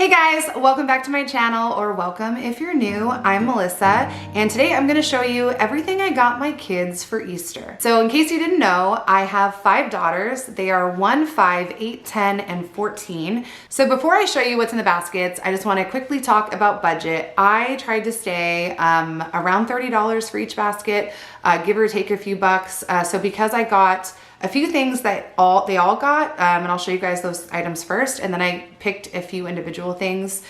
Hey guys, welcome back to my channel, or welcome if you're new. I'm Melissa, and today I'm gonna show you everything I got my kids for Easter. So in case you didn't know, I have 5 daughters. They are 1, 5, 8, 10, and 14. So before I show you what's in the baskets, I just wanna quickly talk about budget. I tried to stay around $30 for each basket, give or take a few bucks. So because I got a few things that they all got, and I'll show you guys those items first, and then I picked a few individual things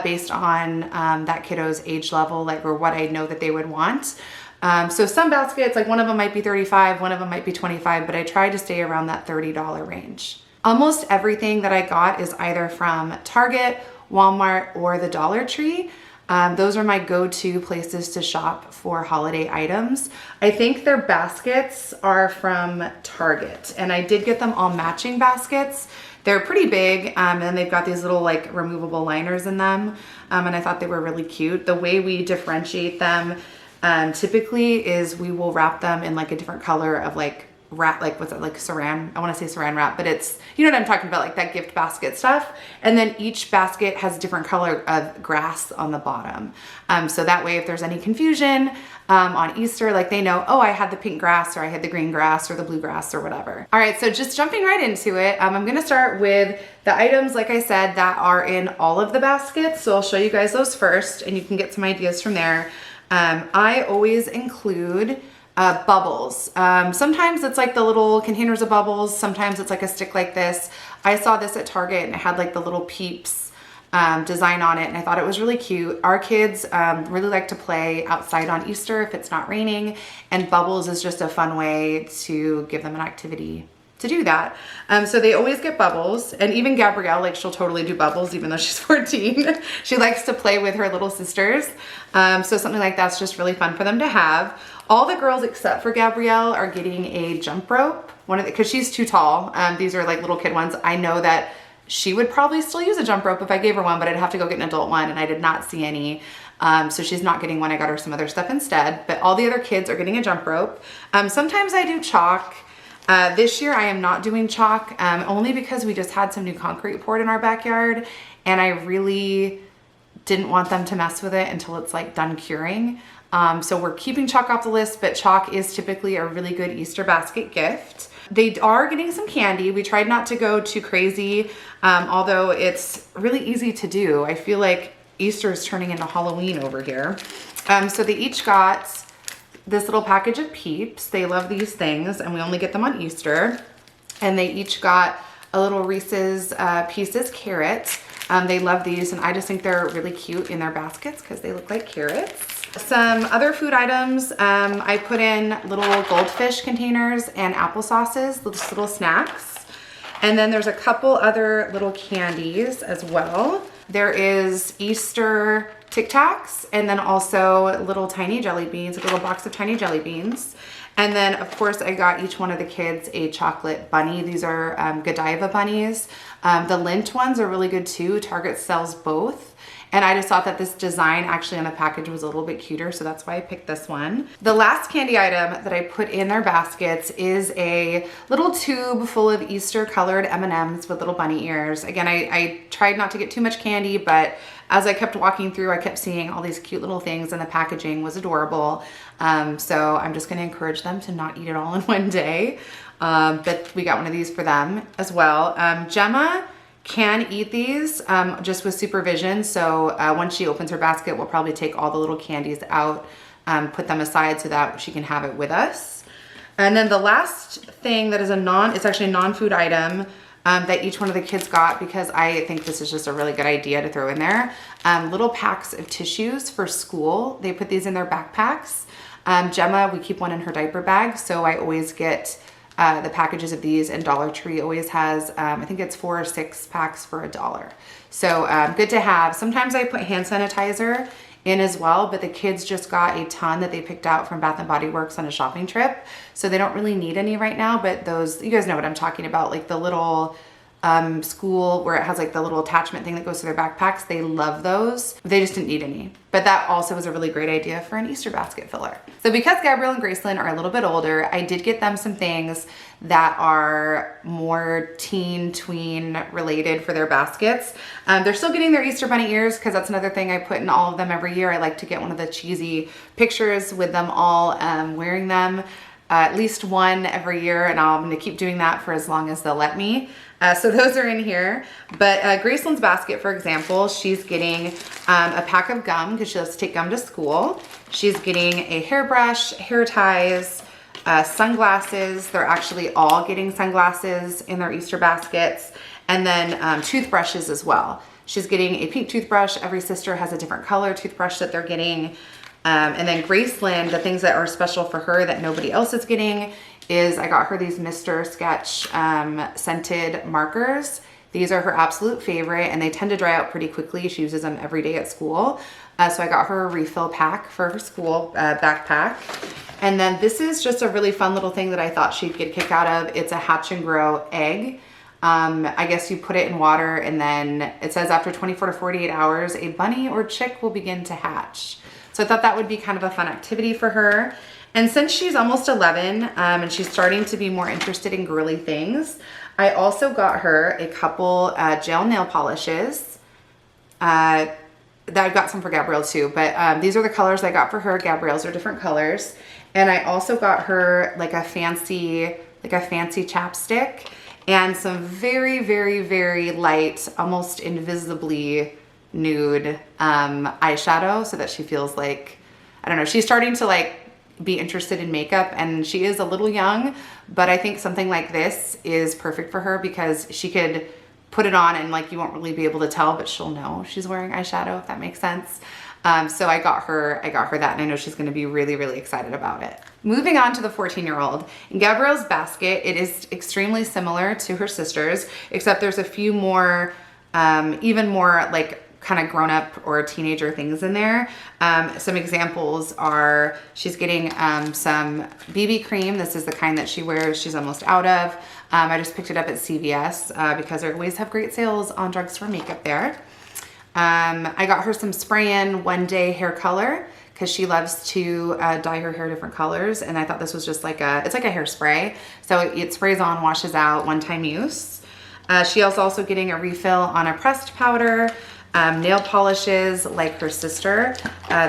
based on that kiddo's age level, or what I know that they would want. So some baskets, like one of them might be 35, one of them might be 25, but I tried to stay around that $30 range. Almost everything that I got is either from Target, Walmart, or the Dollar Tree. Those are my go-to places to shop for holiday items. I think their baskets are from Target, and I did get them all matching baskets. They're pretty big, and then they've got these little removable liners in them, and I thought they were really cute. The way we differentiate them typically is we will wrap them in a different color of wrap, what's it, saran, I want to say saran wrap, but it's, you know what I'm talking about, that gift basket stuff. And then each basket has a different color of grass on the bottom. So that way, if there's any confusion on Easter, they know, oh, I had the pink grass, or I had the green grass, or the blue grass, or whatever. All right, so just jumping right into it, I'm gonna start with the items, like I said, that are in all of the baskets. So I'll show you guys those first, and you can get some ideas from there. I always include bubbles. Sometimes it's the little containers of bubbles. Sometimes it's a stick like this. I saw this at Target, and it had the little peeps design on it, and I thought it was really cute. Our kids really like to play outside on Easter if it's not raining, and bubbles is just a fun way to give them an activity to do that. So they always get bubbles, and even Gabrielle, she'll totally do bubbles even though she's 14. She likes to play with her little sisters. So something like that's just really fun for them to have. All the girls except for Gabrielle are getting a jump rope, because she's too tall. These are little kid ones. I know that she would probably still use a jump rope if I gave her one, but I'd have to go get an adult one, and I did not see any. So she's not getting one. I got her some other stuff instead, but all the other kids are getting a jump rope. Sometimes I do chalk. This year I am not doing chalk, only because we just had some new concrete poured in our backyard, and I really didn't want them to mess with it until it's done curing. So we're keeping chalk off the list, but chalk is typically a really good Easter basket gift. They are getting some candy. We tried not to go too crazy, although it's really easy to do. I feel like Easter is turning into Halloween over here. So they each got this little package of Peeps. They love these things, and we only get them on Easter. And they each got a little Reese's Pieces carrot. They love these, and I just think they're really cute in their baskets because they look like carrots. Some other food items, I put in little goldfish containers and applesauces, little snacks. And then there's a couple other little candies as well. There is Easter Tic Tacs, and then also little tiny jelly beans, a little box of tiny jelly beans. And then, of course, I got each one of the kids a chocolate bunny. These are Godiva bunnies. The lint ones are really good too. Target sells both. And I just thought that this design actually on the package was a little bit cuter, so that's why I picked this one. The last candy item that I put in their baskets is a little tube full of Easter colored M&Ms with little bunny ears. Again, I tried not to get too much candy, but as I kept walking through, I kept seeing all these cute little things, and the packaging was adorable. So I'm just gonna encourage them to not eat it all in one day. But we got one of these for them as well. Gemma can eat these just with supervision. So once she opens her basket, we'll probably take all the little candies out, put them aside so that she can have it with us. And then the last thing that is it's actually a non-food item that each one of the kids got, because I think this is just a really good idea to throw in there. Little packs of tissues for school. They put these in their backpacks. Gemma, we keep one in her diaper bag, so I always get the packages of these, and Dollar Tree always has, I think it's 4 or 6 packs for $1. So good to have. Sometimes I put hand sanitizer in as well, but the kids just got a ton that they picked out from Bath & Body Works on a shopping trip. So they don't really need any right now, but those, you guys know what I'm talking about, the little school where it has like the little attachment thing that goes to their backpacks. They love those. They just didn't need any. But that also was a really great idea for an Easter basket filler. So because Gabrielle and Gracelyn are a little bit older, I did get them some things that are more teen, tween related for their baskets. They're still getting their Easter bunny ears because that's another thing I put in all of them every year. I like to get one of the cheesy pictures with them all wearing them. At least one every year, and I'm gonna keep doing that for as long as they'll let me. So those are in here. But Gracelyn's basket, for example, she's getting a pack of gum because she loves to take gum to school. She's getting a hairbrush, hair ties, sunglasses. They're actually all getting sunglasses in their Easter baskets. And then toothbrushes as well. She's getting a pink toothbrush. Every sister has a different color toothbrush that they're getting. And then Gracelyn, the things that are special for her that nobody else is getting is I got her these Mr. Sketch scented markers. These are her absolute favorite and they tend to dry out pretty quickly. She uses them every day at school. So I got her a refill pack for her school backpack. And then this is just a really fun little thing that I thought she'd get a kick out of. It's a hatch and grow egg. I guess you put it in water and then it says after 24 to 48 hours, a bunny or chick will begin to hatch. So I thought that would be kind of a fun activity for her. And since she's almost 11 and she's starting to be more interested in girly things, I also got her a couple gel nail polishes. That I've got some for Gabrielle too, but these are the colors I got for her. Gabrielle's are different colors. And I also got her like a fancy chapstick and some very, very, very light, almost invisibly nude eyeshadow so that she feels like, I don't know, she's starting to like be interested in makeup and she is a little young, but I think something like this is perfect for her because she could put it on and like you won't really be able to tell, but she'll know she's wearing eyeshadow, if that makes sense. So I got her that and I know she's gonna be really, really excited about it. Moving on to the 14-year-old. In Gabrielle's basket, it is extremely similar to her sister's, except there's a few more, even more like kind of grown up or teenager things in there. Some examples are she's getting some BB cream. This is the kind that she wears, she's almost out of. I just picked it up at CVS because they always have great sales on drugstore makeup there. I got her some spray-in one-day hair color because she loves to dye her hair different colors. And I thought this was just like it's like a hairspray. So it sprays on, washes out, one-time use. She is also getting a refill on a pressed powder. Nail polishes like her sister.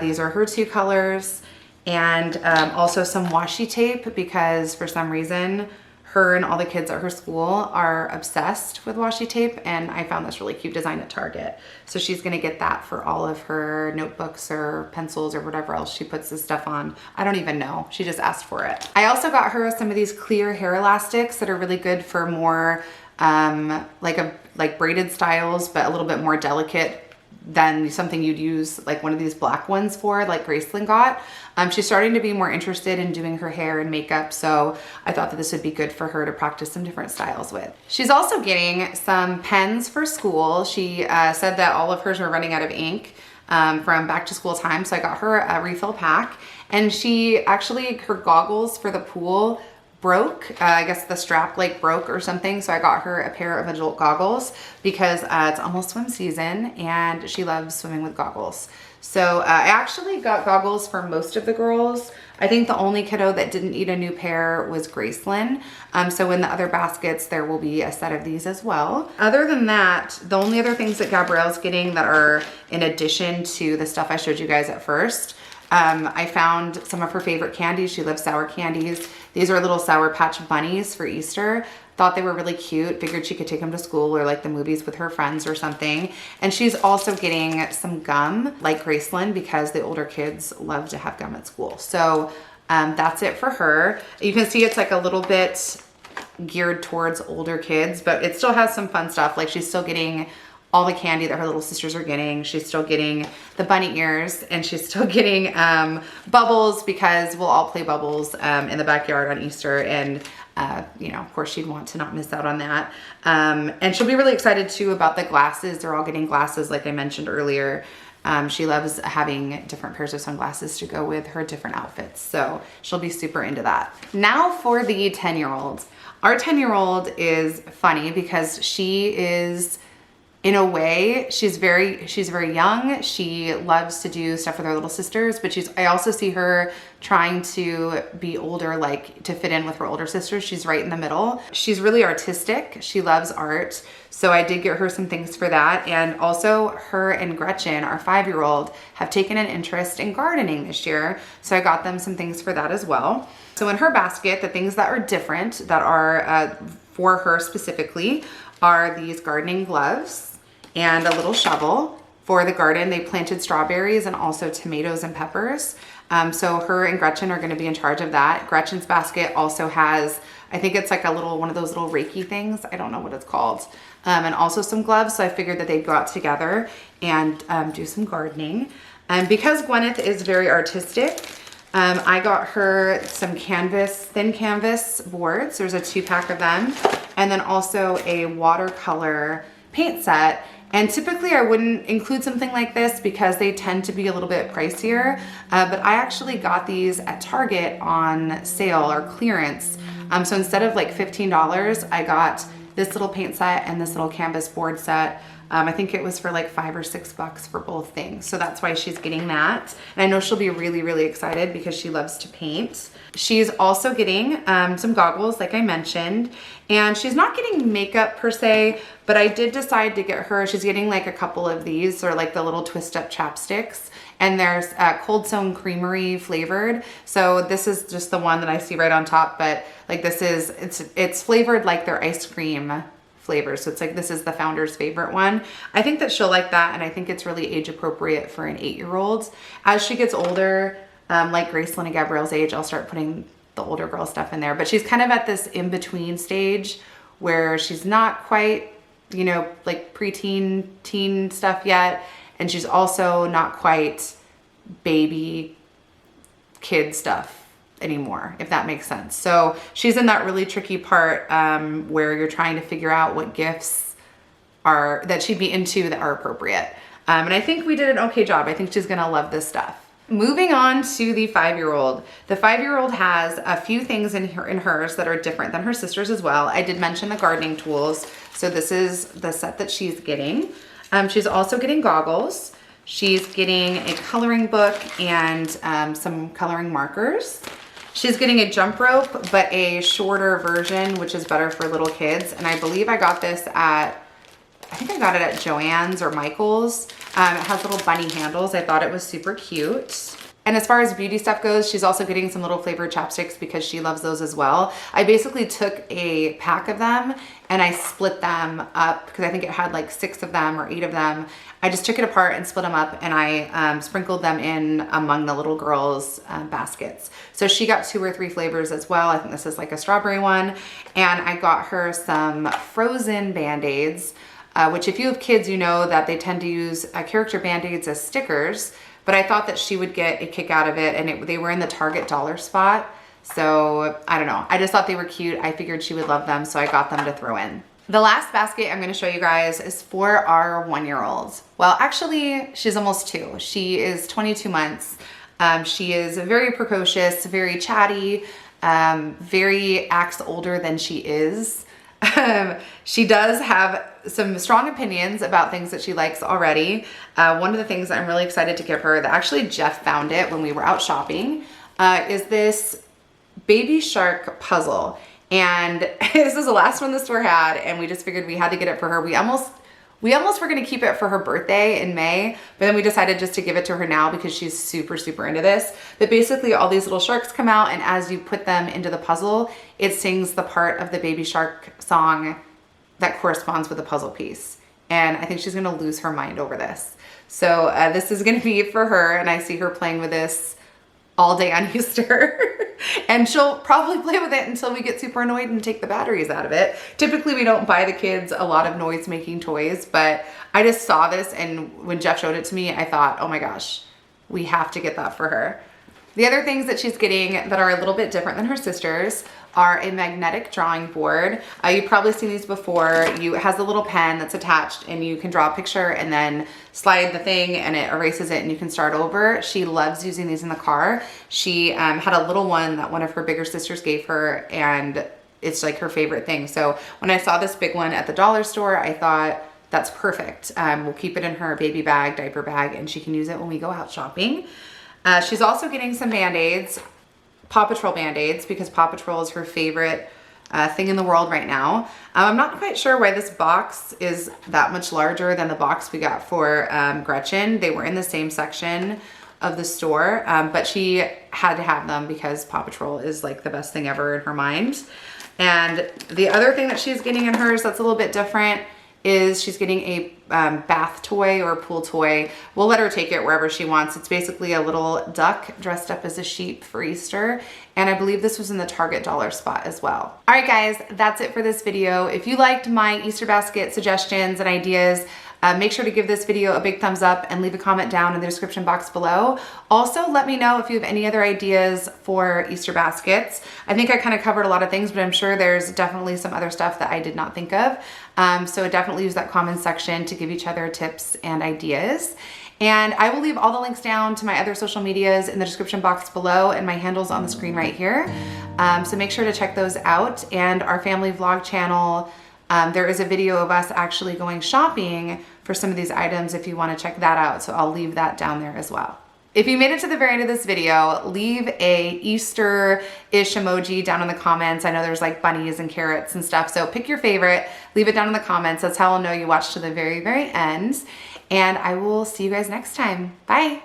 These are her two colors. And also some washi tape because for some reason, her and all the kids at her school are obsessed with washi tape and I found this really cute design at Target. So she's gonna get that for all of her notebooks or pencils or whatever else she puts this stuff on. I don't even know, she just asked for it. I also got her some of these clear hair elastics that are really good for more like braided styles, but a little bit more delicate than something you'd use like one of these black ones for, like Gracelyn got. She's starting to be more interested in doing her hair and makeup, so I thought that this would be good for her to practice some different styles with. She's also getting some pens for school. She said that all of hers were running out of ink from back to school time, so I got her a refill pack. And she actually, her goggles for the pool broke. I guess the strap like broke or something. So I got her a pair of adult goggles because it's almost swim season and she loves swimming with goggles. So I actually got goggles for most of the girls. I think the only kiddo that didn't need a new pair was Gracelyn. So in the other baskets, there will be a set of these as well. Other than that, the only other things that Gabrielle's getting that are in addition to the stuff I showed you guys at first, I found some of her favorite candies. She loves sour candies. These are little Sour Patch bunnies for Easter. Thought they were really cute. Figured she could take them to school or like the movies with her friends or something. And she's also getting some gum like Gracelyn because the older kids love to have gum at school. So that's it for her. You can see it's like a little bit geared towards older kids, but it still has some fun stuff. Like she's still getting all the candy that her little sisters are getting. She's still getting the bunny ears and she's still getting bubbles because we'll all play bubbles in the backyard on Easter. And you know, of course she'd want to not miss out on that. And she'll be really excited too about the glasses. They're all getting glasses like I mentioned earlier. She loves having different pairs of sunglasses to go with her different outfits. So she'll be super into that. Now for the 10-year-old. Our 10-year-old is funny because she is, in a way, she's very young. She loves to do stuff with her little sisters, but I also see her trying to be older, like to fit in with her older sisters. She's right in the middle. She's really artistic. She loves art. So I did get her some things for that. And also her and Gretchen, our 5-year-old, have taken an interest in gardening this year. So I got them some things for that as well. So in her basket, the things that are different, that are for her specifically, are these gardening gloves and a little shovel. For the garden, they planted strawberries and also tomatoes and peppers. So her and Gretchen are gonna be in charge of that. Gretchen's basket also has, I think it's like one of those little Reiki things. I don't know what it's called. And also some gloves. So I figured that they'd go out together and do some gardening. And because Gwyneth is very artistic, I got her some thin canvas boards. There's a 2-pack of them. And then also a watercolor paint set. And typically I wouldn't include something like this because they tend to be a little bit pricier, but I actually got these at Target on sale or clearance. So instead of like $15, I got this little paint set and this little canvas board set. I think it was for like $5 or $6 for both things. So that's why she's getting that. And I know she'll be really, really excited because she loves to paint. She's also getting some goggles, like I mentioned, and she's not getting makeup per se, but I did decide to get her, she's getting like a couple of these, or like the little twist up chapsticks, and there's Cold Stone Creamery flavored. So this is just the one that I see right on top, but like this is, it's flavored like their ice cream flavor. So it's like, this is the founder's favorite one. I think that she'll like that, and I think it's really age appropriate for an 8-year-old. As she gets older, like Gracelyn and Gabrielle's age, I'll start putting the older girl stuff in there. But she's kind of at this in-between stage where she's not quite, you know, like preteen, teen stuff yet. And she's also not quite baby kid stuff anymore, if that makes sense. So she's in that really tricky part where you're trying to figure out what gifts that she'd be into that are appropriate. And I think we did an okay job. I think she's gonna love this stuff. Moving on to the 5-year-old. The 5-year-old has a few things in hers that are different than her sisters as well. I did mention the gardening tools. So this is the set that she's getting. She's also getting goggles. She's getting a coloring book and some coloring markers. She's getting a jump rope, but a shorter version, which is better for little kids. And I believe I got this I think I got it at Joann's or Michael's. It has little bunny handles. I thought it was super cute. And as far as beauty stuff goes, she's also getting some little flavored chapsticks because she loves those as well. I basically took a pack of them and I split them up because I think it had like 6 of them or 8 of them. I just took it apart and split them up, and I sprinkled them in among the little girls' baskets. So she got 2 or 3 flavors as well. I think this is like a strawberry one. And I got her some frozen Band-Aids, which if you have kids, you know that they tend to use character Band-Aids as stickers. But I thought that she would get a kick out of it, and they were in the Target dollar spot. So I don't know. I just thought they were cute. I figured she would love them, so I got them to throw in. The last basket I'm gonna show you guys is for our 1-year-old. Well, actually, she's almost 2. She is 22 months. She is very precocious, very chatty, very acts older than she is. She does have some strong opinions about things that she likes already. One of the things I'm really excited to give her, that actually Jeff found it when we were out shopping, is this baby shark puzzle. And this is the last one the store had, and we just figured we had to get it for her. We almost were gonna keep it for her birthday in May, but then we decided just to give it to her now because she's super, super into this. But basically all these little sharks come out, and as you put them into the puzzle, it sings the part of the baby shark song that corresponds with the puzzle piece. And I think she's gonna lose her mind over this. So this is gonna be for her, and I see her playing with this all day on Easter. And she'll probably play with it until we get super annoyed and take the batteries out of it. Typically we don't buy the kids a lot of noise making toys, but I just saw this, and when Jeff showed it to me, I thought, oh my gosh, we have to get that for her. The other things that she's getting that are a little bit different than her sisters are a magnetic drawing board. You've probably seen these before. It has a little pen that's attached and you can draw a picture and then slide the thing and it erases it and you can start over. She loves using these in the car. She had a little one that one of her bigger sisters gave her and it's like her favorite thing. So when I saw this big one at the dollar store, I thought that's perfect. We'll keep it in her baby bag, diaper bag, and she can use it when we go out shopping. She's also getting some Band-Aids, Paw Patrol Band-Aids, because Paw Patrol is her favorite thing in the world right now. I'm not quite sure why this box is that much larger than the box we got for Gretchen. They were in the same section of the store, but she had to have them because Paw Patrol is like the best thing ever in her mind. And the other thing that she's getting in hers that's a little bit different is she's getting a bath toy or a pool toy. We'll let her take it wherever she wants. It's basically a little duck dressed up as a sheep for Easter. And I believe this was in the Target dollar spot as well. All right, guys, that's it for this video. If you liked my Easter basket suggestions and ideas, make sure to give this video a big thumbs up and leave a comment down in the description box below. Also, let me know if you have any other ideas for Easter baskets. I think I kind of covered a lot of things, but I'm sure there's definitely some other stuff that I did not think of. So definitely use that comment section to give each other tips and ideas. And I will leave all the links down to my other social medias in the description box below and my handles on the screen right here. So make sure to check those out. And our family vlog channel, there is a video of us actually going shopping for some of these items if you want to check that out. So I'll leave that down there as well. If you made it to the very end of this video, leave a Easter-ish emoji down in the comments. I know there's like bunnies and carrots and stuff. So pick your favorite, leave it down in the comments. That's how I'll know you watched to the very, very end. And I will see you guys next time. Bye.